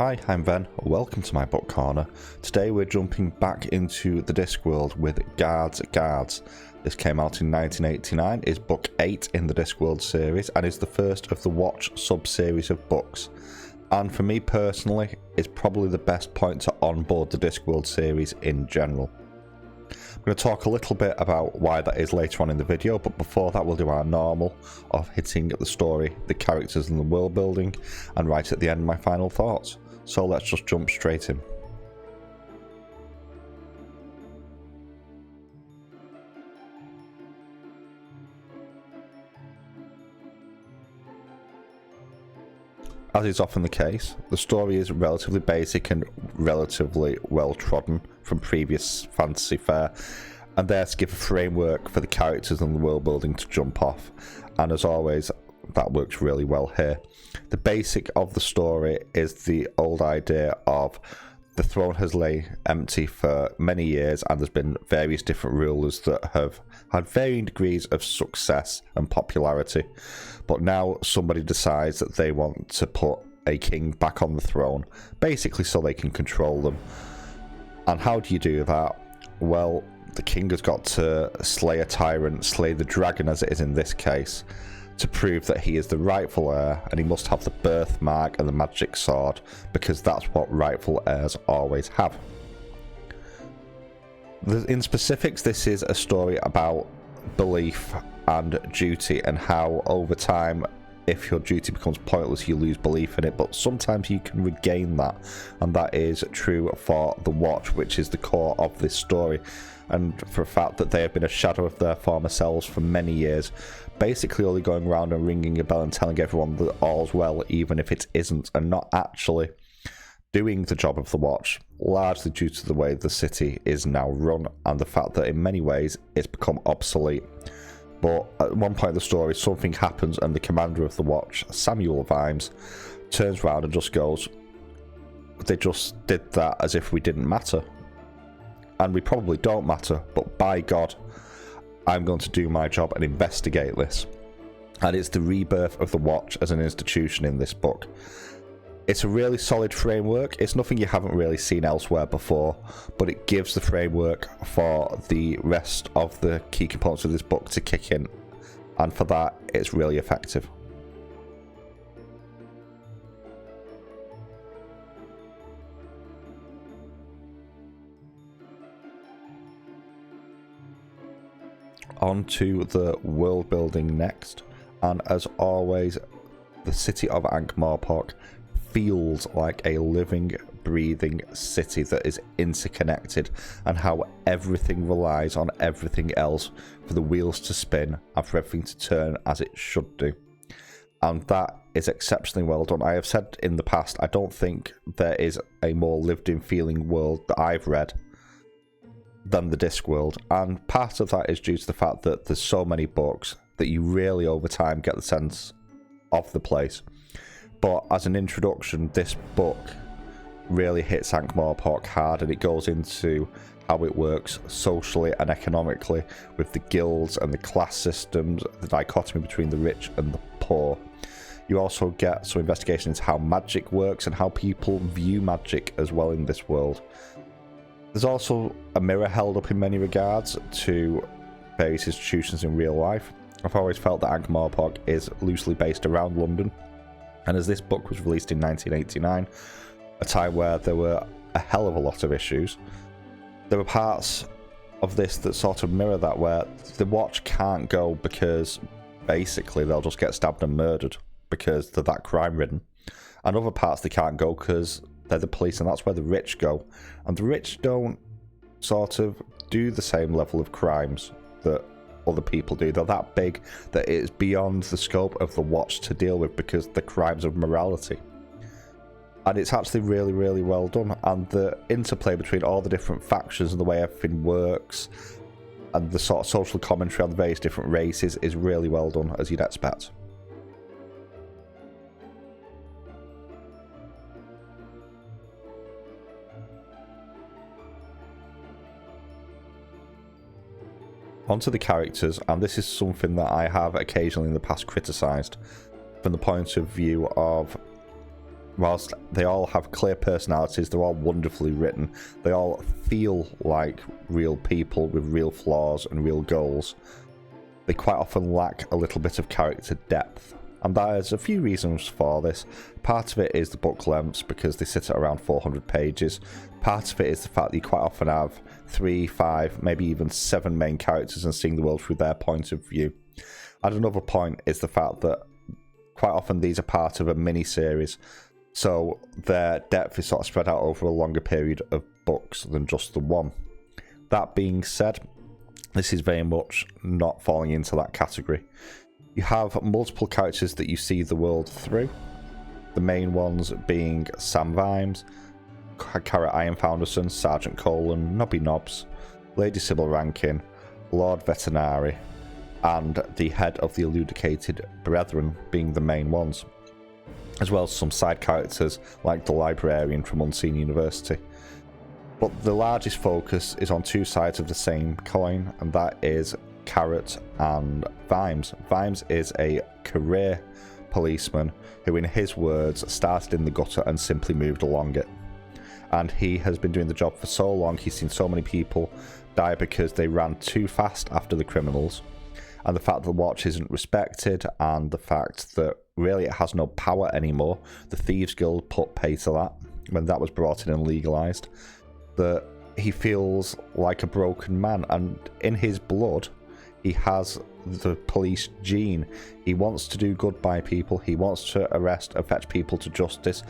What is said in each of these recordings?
Hi, I'm Ben. Welcome to my book corner. Today we're jumping back into the Discworld with Guards. This came out in 1989, is book 8 in the Discworld series, and is the first of the Watch sub-series of books. And for me personally, it's probably the best point to onboard the Discworld series in general. I'm going to talk a little bit about why that is later on in the video, but before that we'll do our normal of hitting the story, the characters and the world building, and right at the end my final thoughts. So let's just jump straight in. As is often the case, the story is relatively basic and relatively well trodden from previous fantasy fare, and there to give a framework for the characters and the world building to jump off, and as always that works really well here. The basic of the story is the old idea of the throne has lain empty for many years and there's been various different rulers that have had varying degrees of success and popularity, but now somebody decides that they want to put a king back on the throne, basically so they can control them. And how do you do that? Well, the king has got to slay a tyrant, slay the dragon as it is in this case, to prove that he is the rightful heir, and he must have the birthmark and the magic sword, because that's what rightful heirs always have. In specifics, this is a story about belief and duty, and how over time, if your duty becomes pointless, you lose belief in it, but sometimes you can regain that, and that is true for the Watch, which is the core of this story, and for a fact that they have been a shadow of their former selves for many years, basically only going around and ringing a bell and telling everyone that all's well, even if it isn't, and not actually doing the job of the Watch, largely due to the way the city is now run, and the fact that in many ways it's become obsolete. But at one point in the story, something happens and the commander of the Watch, Samuel Vimes, turns around and just goes, they just did that as if we didn't matter. And we probably don't matter, but by God, I'm going to do my job and investigate this. And it's the rebirth of the Watch as an institution in this book. It's a really solid framework. It's nothing you haven't really seen elsewhere before, but it gives the framework for the rest of the key components of this book to kick in, and for that it's really effective. On to the world building next, and as always, the city of Ankh-Morpork feels like a living, breathing city that is interconnected, and how everything relies on everything else for the wheels to spin and for everything to turn as it should do. And that is exceptionally well done. I have said in the past, I don't think there is a more lived in feeling world that I've read than the Discworld, and part of that is due to the fact that there's so many books that you really over time get the sense of the place. But as an introduction, this book really hits Ankh-Morpork hard, and it goes into how it works socially and economically with the guilds and the class systems, the dichotomy between the rich and the poor. You also get some investigation into how magic works and how people view magic as well in this world. There's also a mirror held up in many regards to various institutions in real life. I've always felt that Ankh-Morpork is loosely based around London, and as this book was released in 1989, a time where there were a hell of a lot of issues, there were parts of this that sort of mirror that, where the Watch can't go because basically they'll just get stabbed and murdered because they're that crime-ridden, and other parts they can't go because they're the police, and that's where the rich go, and the rich don't sort of do the same level of crimes that other people do. They're that big that it's beyond the scope of the Watch to deal with because the crimes of morality. And it's actually really, really well done, and the interplay between all the different factions and the way everything works and the sort of social commentary on the various different races is really well done, as you'd expect. Onto the characters, and this is something that I have occasionally in the past criticised from the point of view of whilst they all have clear personalities, they're all wonderfully written, they all feel like real people with real flaws and real goals, they quite often lack a little bit of character depth. And there's a few reasons for this. Part of it is the book lengths, because they sit at around 400 pages. Part of it is the fact that you quite often have 3, 5, maybe even 7 main characters and seeing the world through their point of view. And another point is the fact that quite often these are part of a mini-series, so their depth is sort of spread out over a longer period of books than just the one. That being said, this is very much not falling into that category. You have multiple characters that you see the world through, the main ones being Sam Vimes, Carrot Iron Founderson, Sergeant Colon, Nobby Nobbs, Lady Sybil Rankin, Lord Vetinari, and the head of the Eludicated Brethren being the main ones, as well as some side characters like the librarian from Unseen University. But the largest focus is on 2 sides of the same coin, and that is Carrot and Vimes. Vimes is a career policeman who, in his words, started in the gutter and simply moved along it. And he has been doing the job for so long, he's seen so many people die because they ran too fast after the criminals. And the fact that the watch isn't respected, and the fact that really it has no power anymore. The Thieves Guild put pay to that when that was brought in and legalised. That he feels like a broken man, and in his blood he has the police gene. He wants to do good by people, he wants to arrest and fetch people to justice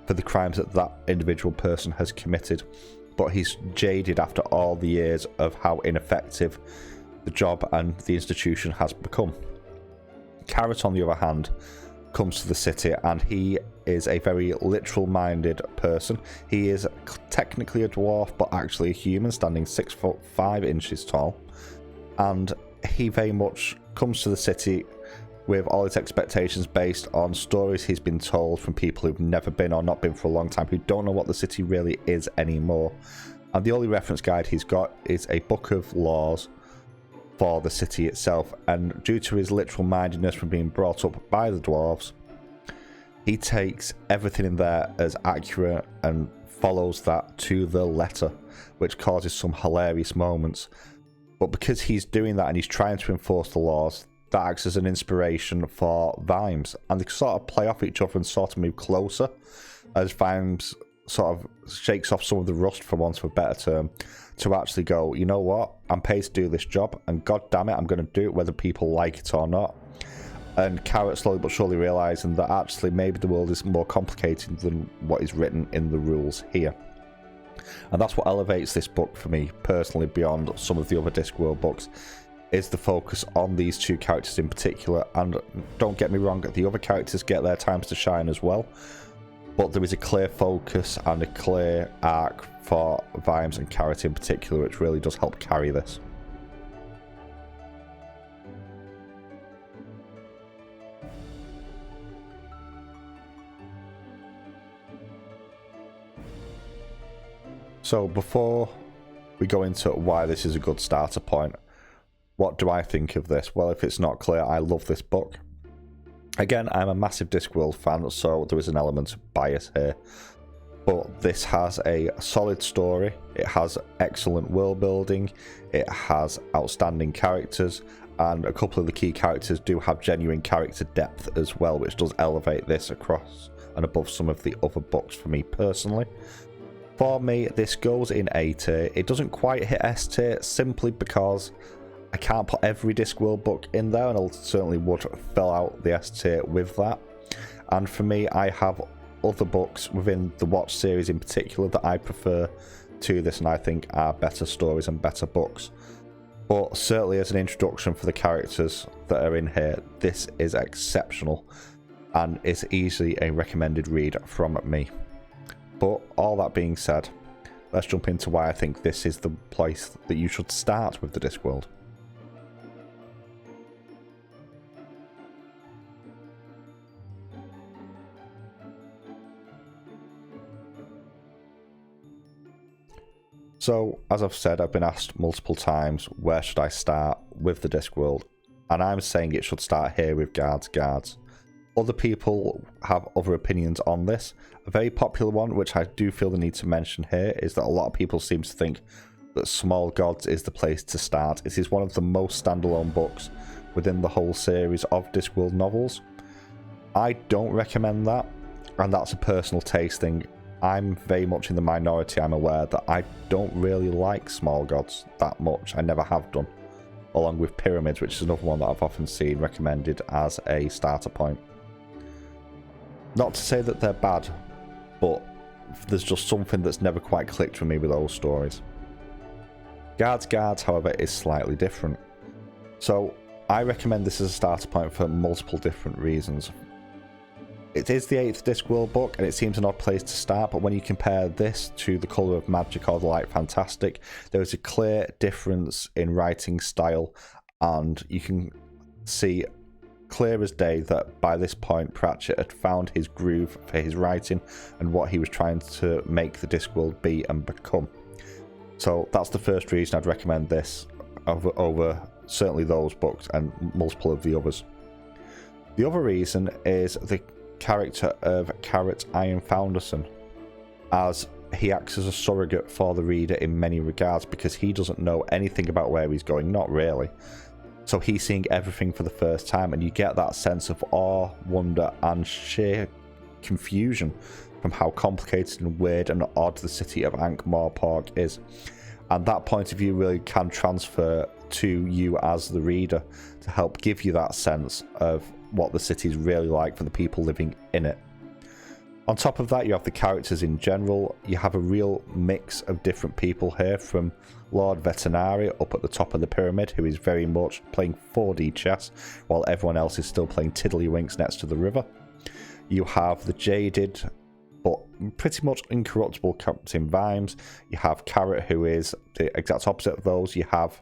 for the crimes that that individual person has committed. But he's jaded after all the years of how ineffective the job and the institution has become. Carrot, on the other hand, comes to the city, and he is a very literal-minded person. He is technically a dwarf, but actually a human, standing 6'5" tall. And he very much comes to the city with all his expectations based on stories he's been told from people who've never been or not been for a long time, who don't know what the city really is anymore. And the only reference guide he's got is a book of laws for the city itself, and due to his literal mindedness from being brought up by the dwarves, he takes everything in there as accurate and follows that to the letter, which causes some hilarious moments. But because he's doing that and he's trying to enforce the laws, that acts as an inspiration for Vimes, and they sort of play off each other and sort of move closer as Vimes sort of shakes off some of the rust, for want of a better term, to actually go, you know what, I'm paid to do this job, and god damn it, I'm going to do it whether people like it or not. And Carrot slowly but surely realising that actually maybe the world is more complicated than what is written in the rules here. And that's what elevates this book for me personally beyond some of the other Discworld books, is the focus on these 2 characters in particular. And don't get me wrong, the other characters get their times to shine as well, but there is a clear focus and a clear arc for Vimes and Carrot in particular, which really does help carry this. So before we go into why this is a good starter point, what do I think of this? Well, if it's not clear, I love this book. Again, I'm a massive Discworld fan, so there is an element of bias here. But this has a solid story, it has excellent world building, it has outstanding characters, and a couple of the key characters do have genuine character depth as well, which does elevate this across and above some of the other books for me personally. For me, this goes in A tier. It doesn't quite hit S tier simply because I can't put every Discworld book in there, and I certainly would fill out the S tier with that. And for me, I have other books within the Watch series in particular that I prefer to this, and I think are better stories and better books. But certainly as an introduction for the characters that are in here, this is exceptional and is easily a recommended read from me. But all that being said, let's jump into why I think this is the place that you should start with the Discworld. So, as I've said, I've been asked multiple times, where should I start with the Discworld? And I'm saying it should start here with Guards. Other people have other opinions on this. A very popular one, which I do feel the need to mention here, is that a lot of people seem to think that Small Gods is the place to start. It is one of the most standalone books within the whole series of Discworld novels. I don't recommend that, and that's a personal taste thing. I'm very much in the minority. I'm aware that I don't really like Small Gods that much. I never have done. Along with Pyramids, which is another one that I've often seen recommended as a starter point. Not to say that they're bad, but there's just something that's never quite clicked for me with those stories. Guards, however, is slightly different. So I recommend this as a starter point for multiple different reasons. It is the 8th Discworld book, and it seems an odd place to start, but when you compare this to The Colour of Magic or The Light Fantastic, there is a clear difference in writing style, and you can see clear as day that by this point Pratchett had found his groove for his writing and what he was trying to make the Discworld be and become. So that's the first reason I'd recommend this over certainly those books and multiple of the others. The other reason is the character of Carrot Iron Founderson, as he acts as a surrogate for the reader in many regards because he doesn't know anything about where he's going, not really. So he's seeing everything for the first time, and you get that sense of awe, wonder, and sheer confusion from how complicated and weird and odd the city of Ankh-Morpork is. And that point of view really can transfer to you as the reader to help give you that sense of what the city is really like for the people living in it. On top of that, you have the characters in general. You have a real mix of different people here, from Lord Vetinari up at the top of the pyramid, who is very much playing 4D chess, while everyone else is still playing tiddlywinks next to the river. You have the jaded but pretty much incorruptible Captain Vimes. You have Carrot, who is the exact opposite of those. You have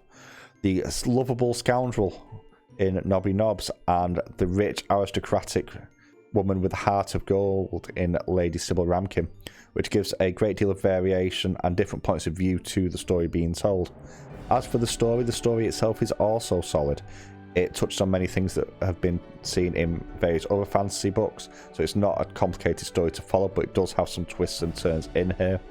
the lovable scoundrel in Nobby Nobbs, and the rich aristocratic woman with a heart of gold in Lady Sybil Ramkin, which gives a great deal of variation and different points of view to the story being told. As for the story itself is also solid. It touched on many things that have been seen in various other fantasy books, so it's not a complicated story to follow, but it does have some twists and turns in here.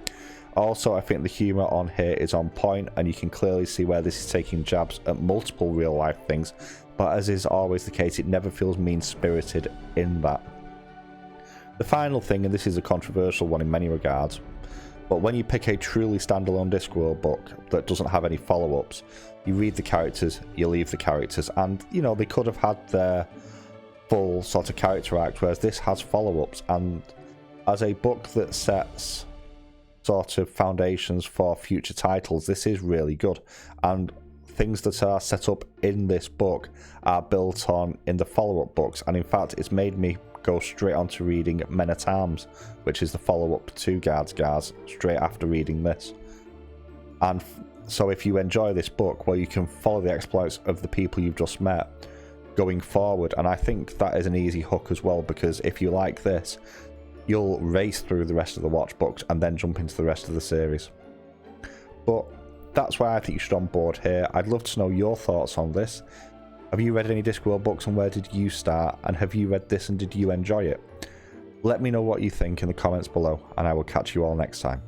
Also, I think the humour on here is on point, and you can clearly see where this is taking jabs at multiple real life things, but as is always the case, it never feels mean-spirited in that. The final thing, and this is a controversial one in many regards, but when you pick a truly standalone Discworld book that doesn't have any follow-ups, you read the characters, you leave the characters, and, you know, they could have had their full sort of character arc, whereas this has follow-ups, and as a book that sets sort of foundations for future titles, this is really good, and things that are set up in this book are built on in the follow-up books, and in fact it's made me go straight on to reading Men at Arms, which is the follow-up to Guards, straight after reading this. And so if you enjoy this book, well, you can follow the exploits of the people you've just met going forward, and I think that is an easy hook as well, because if you like this, you'll race through the rest of the watch books and then jump into the rest of the series. But that's why I think you should onboard here. I'd love to know your thoughts on this. Have you read any Discworld books, and where did you start? And have you read this and did you enjoy it? Let me know what you think in the comments below, and I will catch you all next time.